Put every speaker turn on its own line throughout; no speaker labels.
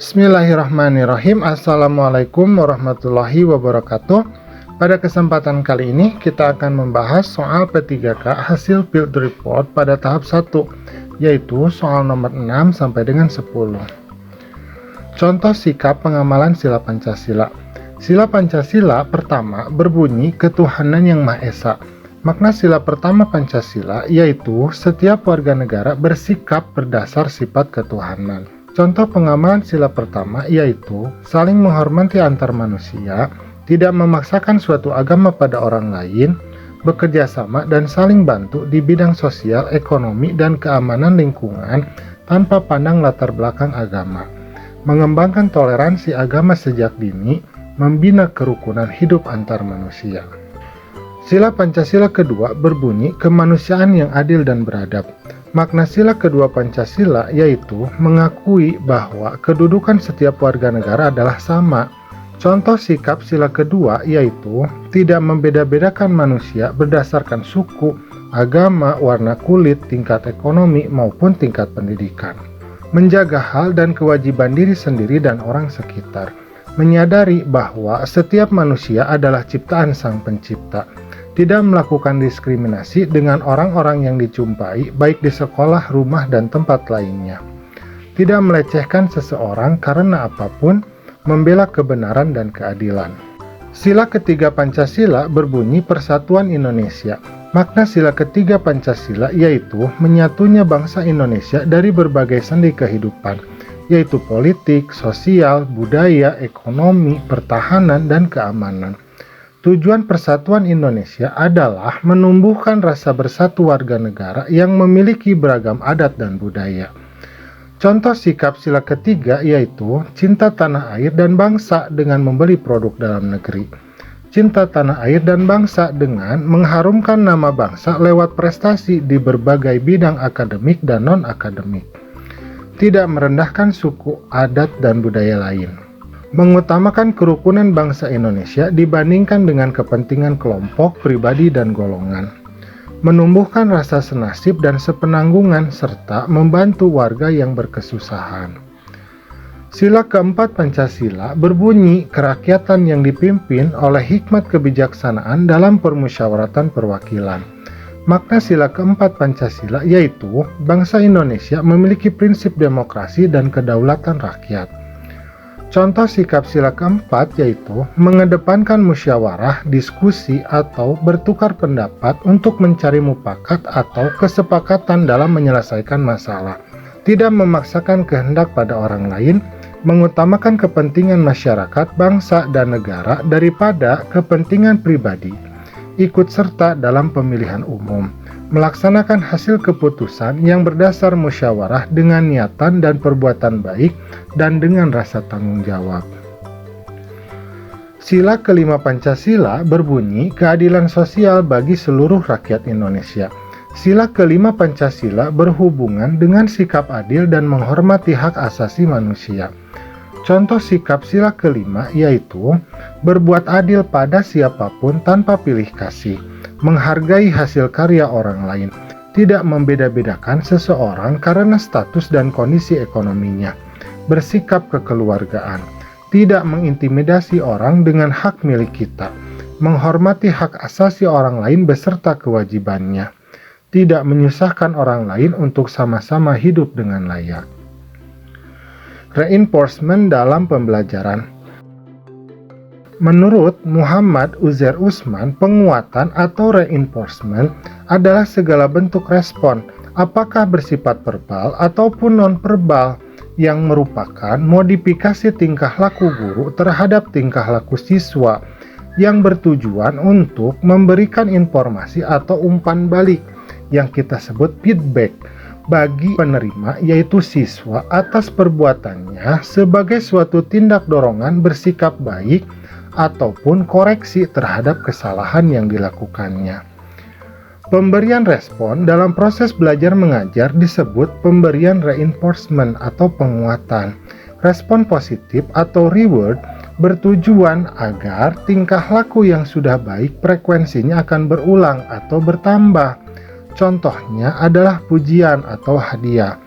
Bismillahirrahmanirrahim. Assalamualaikum warahmatullahi wabarakatuh. Pada kesempatan kali ini kita akan membahas soal P3K hasil field report pada tahap 1, yaitu soal nomor 6 sampai dengan 10. Contoh sikap pengamalan sila Pancasila. Sila Pancasila pertama berbunyi ketuhanan yang Maha Esa. Makna sila pertama Pancasila yaitu setiap warga negara bersikap berdasar sifat ketuhanan. Contoh pengamalan sila pertama yaitu saling menghormati antar manusia, tidak memaksakan suatu agama pada orang lain, bekerja sama dan saling bantu di bidang sosial, ekonomi, dan keamanan lingkungan tanpa pandang latar belakang agama, mengembangkan toleransi agama sejak dini, membina kerukunan hidup antar manusia. Sila Pancasila kedua berbunyi kemanusiaan yang adil dan beradab. Makna sila kedua Pancasila yaitu mengakui bahwa kedudukan setiap warga negara adalah sama. Contoh sikap sila kedua yaitu tidak membeda-bedakan manusia berdasarkan suku, agama, warna kulit, tingkat ekonomi, maupun tingkat pendidikan. Menjaga hal dan kewajiban diri sendiri dan orang sekitar. Menyadari bahwa setiap manusia adalah ciptaan Sang Pencipta. Tidak melakukan diskriminasi dengan orang-orang yang dijumpai, baik di sekolah, rumah, dan tempat lainnya. Tidak melecehkan seseorang karena apapun, membela kebenaran dan keadilan. Sila ketiga Pancasila berbunyi Persatuan Indonesia. Makna sila ketiga Pancasila yaitu menyatunya bangsa Indonesia dari berbagai sendi kehidupan, yaitu politik, sosial, budaya, ekonomi, pertahanan, dan keamanan. Tujuan Persatuan Indonesia adalah menumbuhkan rasa bersatu warga negara yang memiliki beragam adat dan budaya. Contoh sikap sila ketiga yaitu cinta tanah air dan bangsa dengan membeli produk dalam negeri. Cinta tanah air dan bangsa dengan mengharumkan nama bangsa lewat prestasi di berbagai bidang akademik dan non-akademik. Tidak merendahkan suku, adat, dan budaya lain. Mengutamakan kerukunan bangsa Indonesia dibandingkan dengan kepentingan kelompok, pribadi, dan golongan. Menumbuhkan rasa senasib dan sepenanggungan serta membantu warga yang berkesusahan. Sila keempat Pancasila berbunyi kerakyatan yang dipimpin oleh hikmat kebijaksanaan dalam permusyawaratan perwakilan. Makna sila keempat Pancasila yaitu bangsa Indonesia memiliki prinsip demokrasi dan kedaulatan rakyat. Contoh sikap sila keempat yaitu mengedepankan musyawarah, diskusi, atau bertukar pendapat untuk mencari mufakat atau kesepakatan dalam menyelesaikan masalah. Tidak memaksakan kehendak pada orang lain, mengutamakan kepentingan masyarakat, bangsa, dan negara daripada kepentingan pribadi. Ikut serta dalam pemilihan umum, melaksanakan hasil keputusan yang berdasar musyawarah dengan niatan dan perbuatan baik dan dengan rasa tanggung jawab. Sila kelima Pancasila berbunyi keadilan sosial bagi seluruh rakyat Indonesia. Sila kelima Pancasila berhubungan dengan sikap adil dan menghormati hak asasi manusia. Contoh sikap sila kelima yaitu berbuat adil pada siapapun tanpa pilih kasih, menghargai hasil karya orang lain, tidak membeda-bedakan seseorang karena status dan kondisi ekonominya, bersikap kekeluargaan, tidak mengintimidasi orang dengan hak milik kita, menghormati hak asasi orang lain beserta kewajibannya, tidak menyusahkan orang lain untuk sama-sama hidup dengan layak. Reinforcement dalam pembelajaran. Menurut Muhammad Uzair Usman, penguatan atau reinforcement adalah segala bentuk respon, apakah bersifat verbal ataupun non-verbal, yang merupakan modifikasi tingkah laku guru terhadap tingkah laku siswa, yang bertujuan untuk memberikan informasi atau umpan balik, yang kita sebut feedback, bagi penerima yaitu siswa atas perbuatannya sebagai suatu tindak dorongan bersikap baik ataupun koreksi terhadap kesalahan yang dilakukannya. Pemberian respon dalam proses belajar mengajar disebut pemberian reinforcement atau penguatan. Respon positif atau reward bertujuan agar tingkah laku yang sudah baik frekuensinya akan berulang atau bertambah. Contohnya adalah pujian atau hadiah.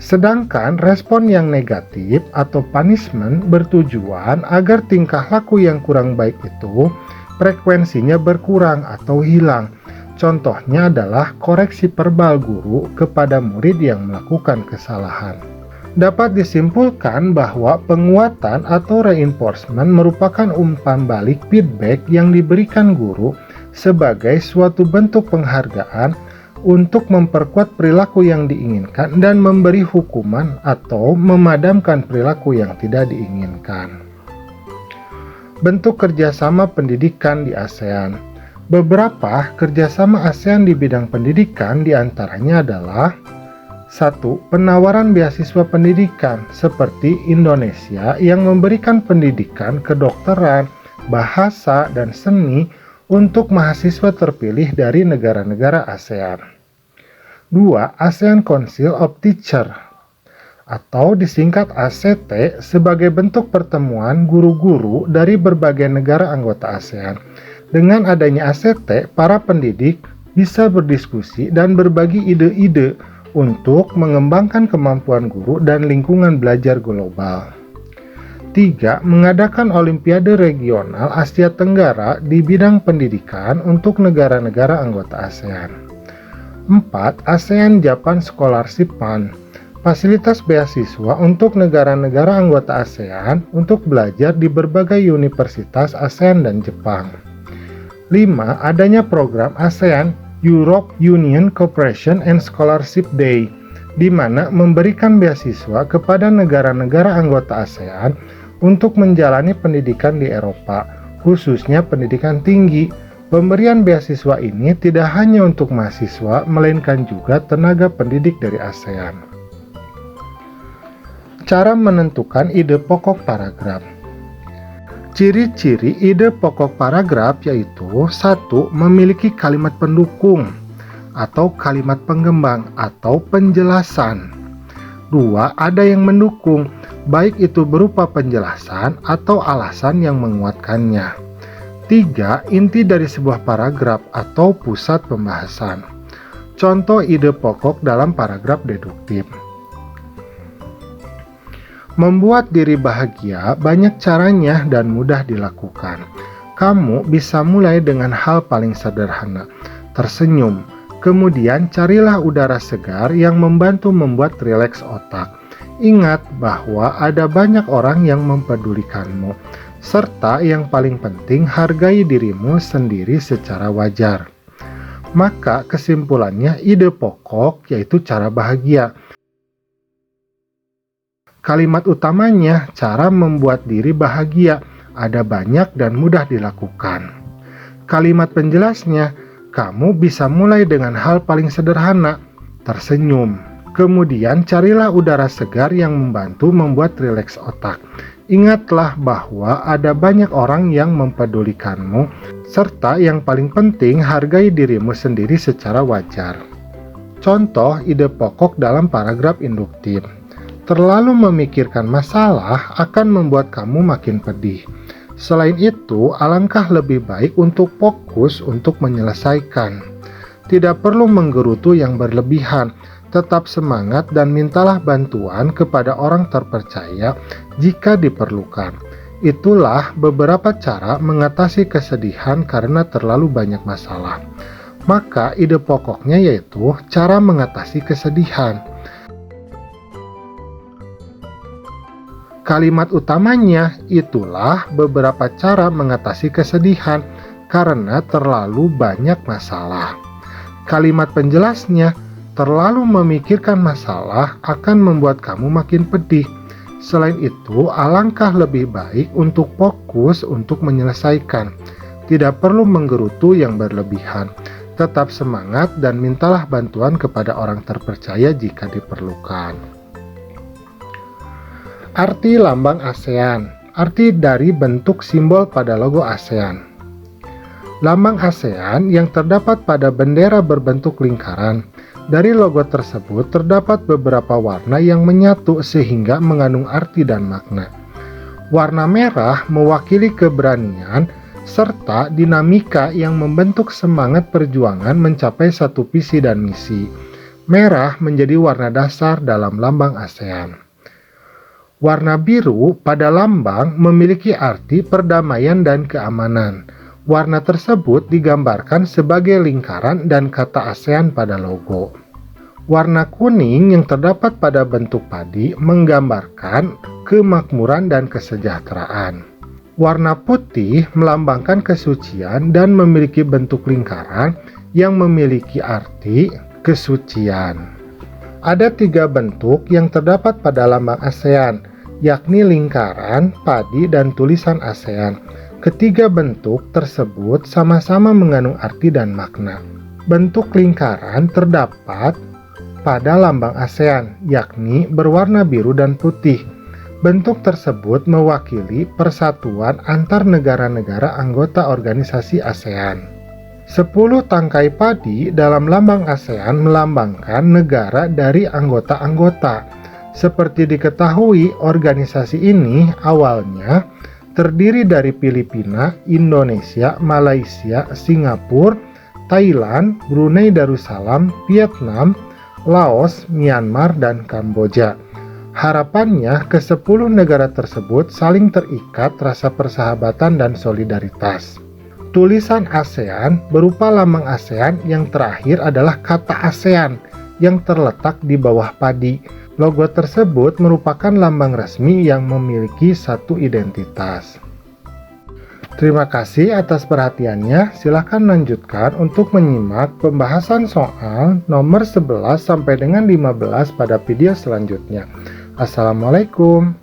Sedangkan respon yang negatif atau punishment bertujuan agar tingkah laku yang kurang baik itu frekuensinya berkurang atau hilang. Contohnya adalah koreksi verbal guru kepada murid yang melakukan kesalahan. Dapat disimpulkan bahwa penguatan atau reinforcement merupakan umpan balik feedback yang diberikan guru sebagai suatu bentuk penghargaan untuk memperkuat perilaku yang diinginkan dan memberi hukuman atau memadamkan perilaku yang tidak diinginkan. Bentuk kerjasama pendidikan di ASEAN. Beberapa kerjasama ASEAN di bidang pendidikan diantaranya adalah 1. Penawaran beasiswa pendidikan seperti Indonesia yang memberikan pendidikan kedokteran, bahasa, dan seni untuk mahasiswa terpilih dari negara-negara ASEAN. 2. ASEAN Council of Teachers atau disingkat ACT sebagai bentuk pertemuan guru-guru dari berbagai negara anggota ASEAN. Dengan adanya ACT, para pendidik bisa berdiskusi dan berbagi ide-ide untuk mengembangkan kemampuan guru dan lingkungan belajar global. 3. Mengadakan Olimpiade Regional Asia Tenggara di bidang pendidikan untuk negara-negara anggota ASEAN. 4. ASEAN Japan Scholarship Fund, fasilitas beasiswa untuk negara-negara anggota ASEAN untuk belajar di berbagai universitas ASEAN dan Jepang. 5. Adanya program ASEAN Europe Union Cooperation and Scholarship Day, di mana memberikan beasiswa kepada negara-negara anggota ASEAN untuk menjalani pendidikan di Eropa, khususnya pendidikan tinggi. Pemberian beasiswa ini tidak hanya untuk mahasiswa, melainkan juga tenaga pendidik dari ASEAN. Cara menentukan ide pokok paragraf. Ciri-ciri ide pokok paragraf yaitu 1. Memiliki kalimat pendukung atau kalimat penggembang atau penjelasan. 2. Ada yang mendukung, baik itu berupa penjelasan atau alasan yang menguatkannya. 3. Inti dari sebuah paragraf atau pusat pembahasan. Contoh ide pokok dalam paragraf deduktif. Membuat diri bahagia banyak caranya dan mudah dilakukan. Kamu bisa mulai dengan hal paling sederhana, tersenyum. Kemudian carilah udara segar yang membantu membuat rileks otak. Ingat bahwa ada banyak orang yang mempedulikanmu, serta yang paling penting hargai dirimu sendiri secara wajar. Maka kesimpulannya ide pokok yaitu cara bahagia. Kalimat utamanya cara membuat diri bahagia, ada banyak dan mudah dilakukan. Kalimat penjelasnya, kamu bisa mulai dengan hal paling sederhana, tersenyum. Kemudian carilah udara segar yang membantu membuat rileks otak. Ingatlah bahwa ada banyak orang yang mempedulikanmu, serta yang paling penting hargai dirimu sendiri secara wajar. Contoh ide pokok dalam paragraf induktif. Terlalu memikirkan masalah akan membuat kamu makin pedih. Selain itu, alangkah lebih baik untuk fokus untuk menyelesaikan. Tidak perlu menggerutu yang berlebihan, tetap semangat dan mintalah bantuan kepada orang terpercaya jika diperlukan. Itulah beberapa cara mengatasi kesedihan karena terlalu banyak masalah. Maka ide pokoknya yaitu cara mengatasi kesedihan. Kalimat utamanya itulah beberapa cara mengatasi kesedihan karena terlalu banyak masalah. Kalimat penjelasnya, terlalu memikirkan masalah akan membuat kamu makin pedih. Selain itu, alangkah lebih baik untuk fokus untuk menyelesaikan. Tidak perlu menggerutu yang berlebihan. Tetap semangat dan mintalah bantuan kepada orang terpercaya jika diperlukan. Arti lambang ASEAN. Arti dari bentuk simbol pada logo ASEAN. Lambang ASEAN yang terdapat pada bendera berbentuk lingkaran. Dari logo tersebut terdapat beberapa warna yang menyatu sehingga mengandung arti dan makna. Warna merah mewakili keberanian serta dinamika yang membentuk semangat perjuangan mencapai satu visi dan misi. Merah menjadi warna dasar dalam lambang ASEAN. Warna biru pada lambang memiliki arti perdamaian dan keamanan. Warna tersebut digambarkan sebagai lingkaran dan kata ASEAN pada logo. Warna kuning yang terdapat pada bentuk padi menggambarkan kemakmuran dan kesejahteraan. Warna putih melambangkan kesucian dan memiliki bentuk lingkaran yang memiliki arti kesucian. Ada 3 bentuk yang terdapat pada lambang ASEAN, yakni lingkaran, padi, dan tulisan ASEAN. Ketiga bentuk tersebut sama-sama mengandung arti dan makna. Bentuk lingkaran terdapat pada lambang ASEAN, yakni berwarna biru dan putih. Bentuk tersebut mewakili persatuan antar negara-negara anggota organisasi ASEAN. 10 tangkai padi dalam lambang ASEAN melambangkan negara dari anggota-anggota. Seperti diketahui, organisasi ini awalnya terdiri dari Filipina, Indonesia, Malaysia, Singapura, Thailand, Brunei Darussalam, Vietnam, Laos, Myanmar, dan Kamboja. Harapannya, ke-10 negara tersebut saling terikat rasa persahabatan dan solidaritas. Tulisan ASEAN berupa lambang ASEAN yang terakhir adalah kata ASEAN yang terletak di bawah padi. Logo tersebut merupakan lambang resmi yang memiliki satu identitas. Terima kasih atas perhatiannya. Silakan lanjutkan untuk menyimak pembahasan soal nomor 11 sampai dengan 15 pada video selanjutnya. Assalamualaikum.